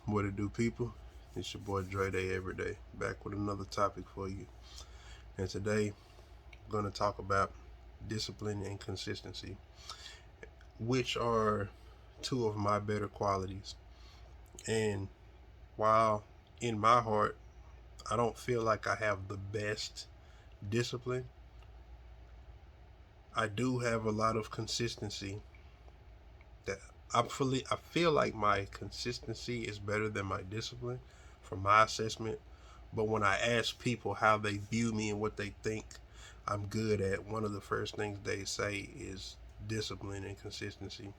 What it do, people? It's your boy Dre Day Every Day, back with another topic for you. And today, I'm going to talk about discipline and consistency, which are two of my better qualities. And while in my heart, I don't feel like I have the best discipline, I do have a lot of consistency. That I feel like my consistency is better than my discipline from my assessment. But when I ask people how they view me and what they think I'm good at, one of the first things they say is discipline and consistency.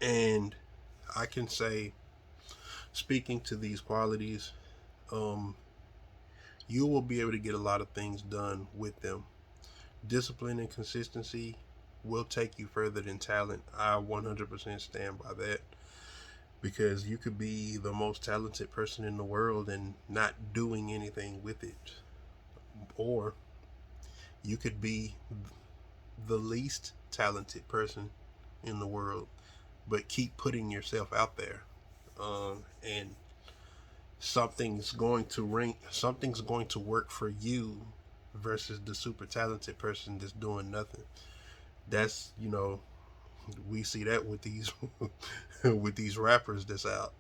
And I can say, speaking to these qualities, um, you will be able to get a lot of things done with them. Discipline and consistency will take you further than talent. I 100% stand by that, because you could be the most talented person in the world and not doing anything with it, or you could be the least talented person in the world but keep putting yourself out there, and something's going to work for you versus the super talented person that's doing nothing. That's, we see that with these with these rappers that's out.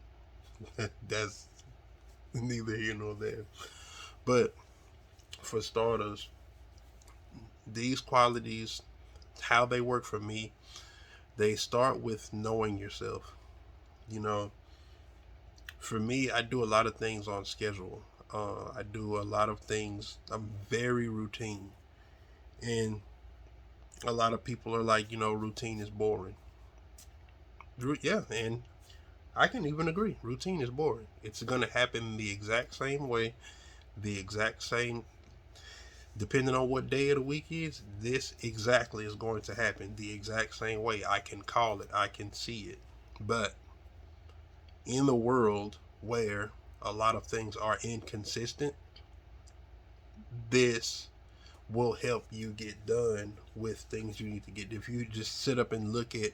That's neither here nor there. But for starters, these qualities, how they work for me, they start with knowing yourself. You know, for me, I do a lot of things on schedule. I do a lot of things. I'm very routine, and a lot of people are like, routine is boring. Yeah, and I can even agree. Routine is boring. It's gonna happen the exact same way, the exact same. Depending on what day of the week is, this exactly is going to happen the exact same way. I can call it. I can see it. But in the world where a lot of things are inconsistent, this will help you get done with things you need to get. If you just sit up and look at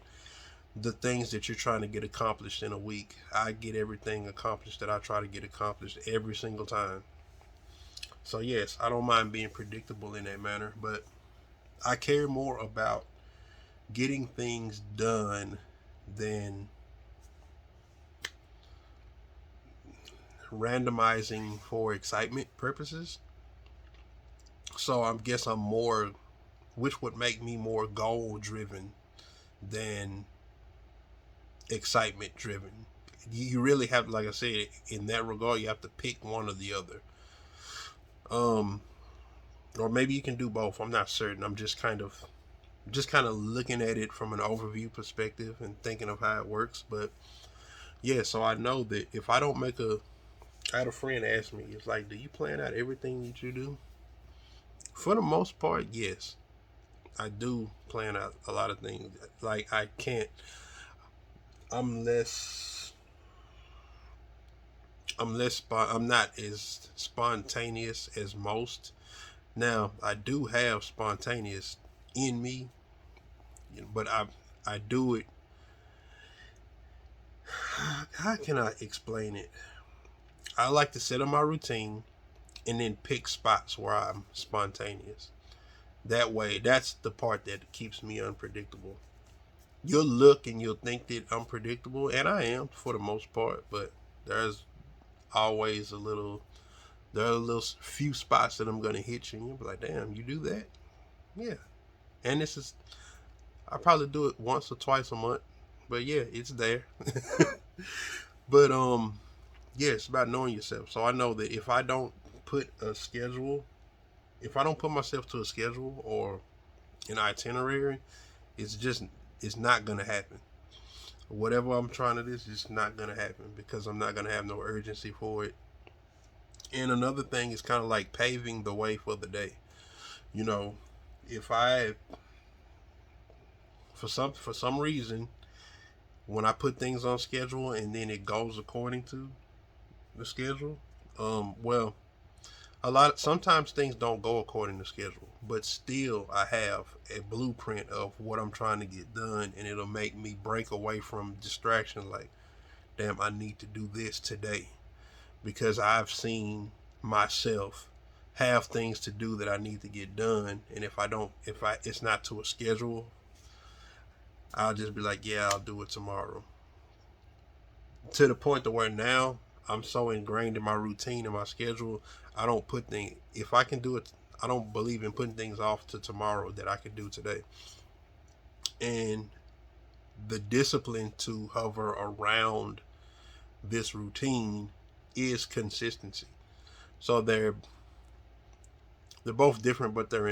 the things that you're trying to get accomplished in a week, I get everything accomplished that I try to get accomplished every single time. So yes, I don't mind being predictable in that manner, but I care more about getting things done than randomizing for excitement purposes. So I guess I'm more, which would make me more goal driven than excitement driven. You really have, like I said, in that regard, you have to pick one or the other. Um, or maybe you can do both. I'm not certain. I'm just kind of looking at it from an overview perspective and thinking of how it works. But yeah, so I know that if I don't make a, I had a friend ask me, it's like, do you plan out everything that you do? For the most part, yes. I do plan out a lot of things. Like I can't. I'm less. I'm not as spontaneous as most. Now I do have spontaneous in me, but I do it. How can I explain it? I like to set up my routine and then pick spots where I'm spontaneous. That way, that's the part that keeps me unpredictable. You'll look and you'll think that I'm predictable, and I am for the most part, but there's always there are a little few spots that I'm going to hit you, and you'll be like, damn, you do that? Yeah. And I probably do it once or twice a month, but yeah, it's there. But, yeah, it's about knowing yourself. So I know that put a schedule, if I don't put myself to a schedule or an itinerary, it's just, it's not going to happen. Whatever I'm trying to do is just not going to happen because I'm not going to have no urgency for it. And another thing is kind of like paving the way for the day. You know, if I, for some reason, when I put things on schedule and then it goes according to the schedule, well, sometimes things don't go according to schedule, but still I have a blueprint of what I'm trying to get done, and it'll make me break away from distraction. Like, damn, I need to do this today, because I've seen myself have things to do that I need to get done, and if it's not to a schedule, I'll just be like, yeah, I'll do it tomorrow. To the point to where now I'm so ingrained in my routine and my schedule, I don't put things, if I can do it, I don't believe in putting things off to tomorrow that I can do today. And the discipline to hover around this routine is consistency. So they're both different, but they're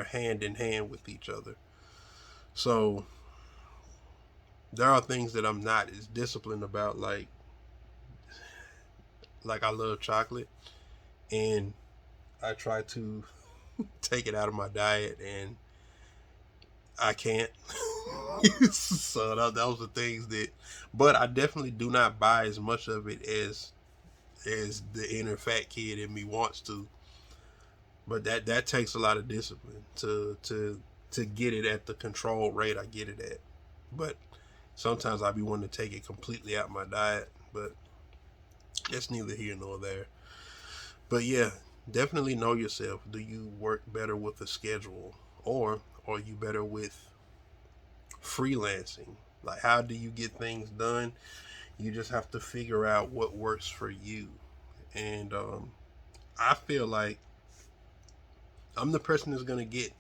hand in hand with each other. So there are things that I'm not as disciplined about, like I love chocolate, and I try to take it out of my diet, and I can't. So those are things that, but I definitely do not buy as much of it as the inner fat kid in me wants to. But that takes a lot of discipline to get it at the controlled rate I get it at. But sometimes I be wanting to take it completely out of my diet, but that's neither here nor there. But yeah, definitely know yourself. Do you work better with a schedule, or are you better with freelancing? Like, how do you get things done? You just have to figure out what works for you. And I feel like I'm the person that's going to get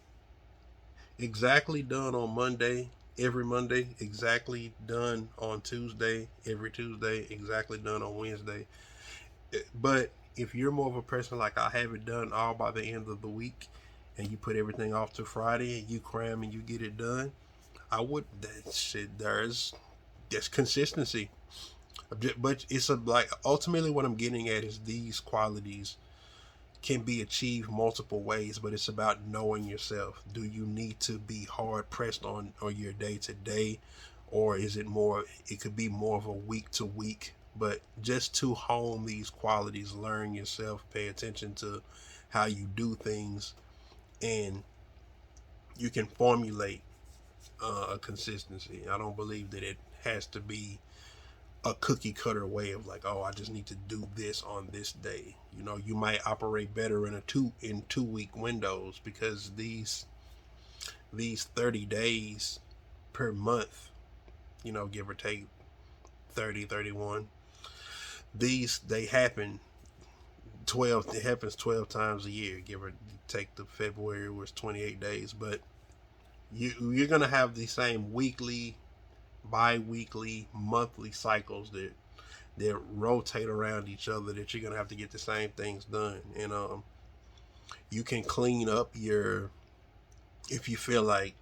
exactly done on Monday, every Monday, exactly done on Tuesday, every Tuesday, exactly done on Wednesday. But if you're more of a person like I have it done all by the end of the week, and you put everything off to Friday and you cram and you get it done, I would, that shit, that's consistency. But it's like, ultimately what I'm getting at is these qualities can be achieved multiple ways, but it's about knowing yourself. Do you need to be hard pressed on your day to day, or is it more? It could be more of a week to week. But just to hone these qualities, learn yourself, pay attention to how you do things, and you can formulate a consistency. I don't believe that it has to be a cookie cutter way of like, oh, I just need to do this on this day. You know, you might operate better in 2 week windows, because these 30 days per month, give or take 30, 31, these they happen 12, it happens 12 times a year, give or take. The February was 28 days, but you're going to have the same weekly, bi-weekly, monthly cycles that rotate around each other, that you're gonna have to get the same things done. And you can clean up if you feel like,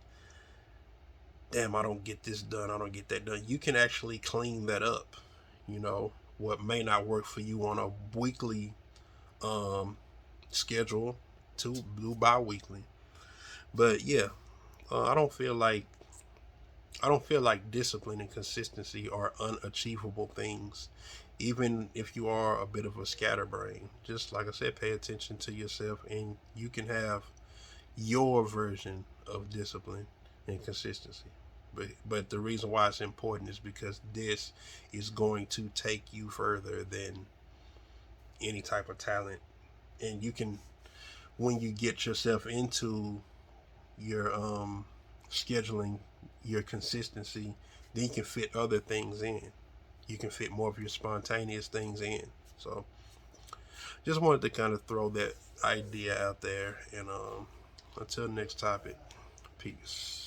damn, I don't get this done, I don't get that done, you can actually clean that up. What may not work for you on a weekly um schedule to do bi-weekly. But yeah, I don't feel like discipline and consistency are unachievable things, even if you are a bit of a scatterbrain. Just like I said, pay attention to yourself, and you can have your version of discipline and consistency. But the reason why it's important is because this is going to take you further than any type of talent. And you can, when you get yourself into your scheduling, your consistency, then you can fit other things in. You can fit more of your spontaneous things in. So just wanted to kind of throw that idea out there. And until next topic, peace.